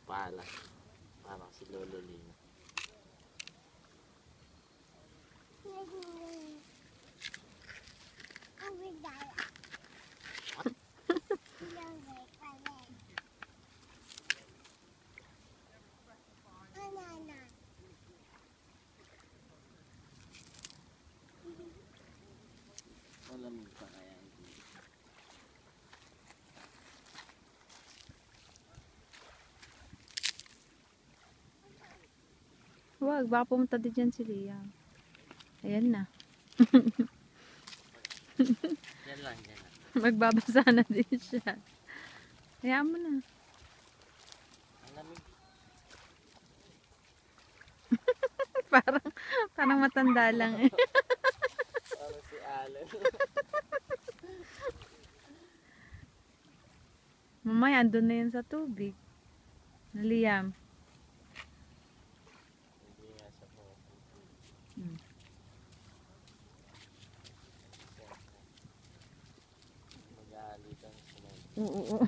pala. Parang si Lolo Lino. Malamig pa kaya ito. Huwag, baka pumunta din dyan si Liam. Ayan na. Yan lang, yan lang. Magbabasa na din siya. Hayaan mo na. Ang lamig. Parang matanda lang eh. Parang si Alan. Mamaya, andun na yun sa tubig. Liam. Hindi nga sa po. Mag-aalitan sila. Oo.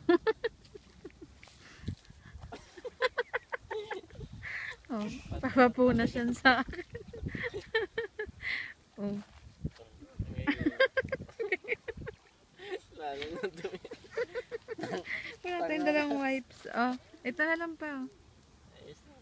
Oh, papapunas yan sa akin. Oh. Lalo na dumi. Wala tayong dalang wipes. Oh, ito na lang pa. Oh. Ayos na.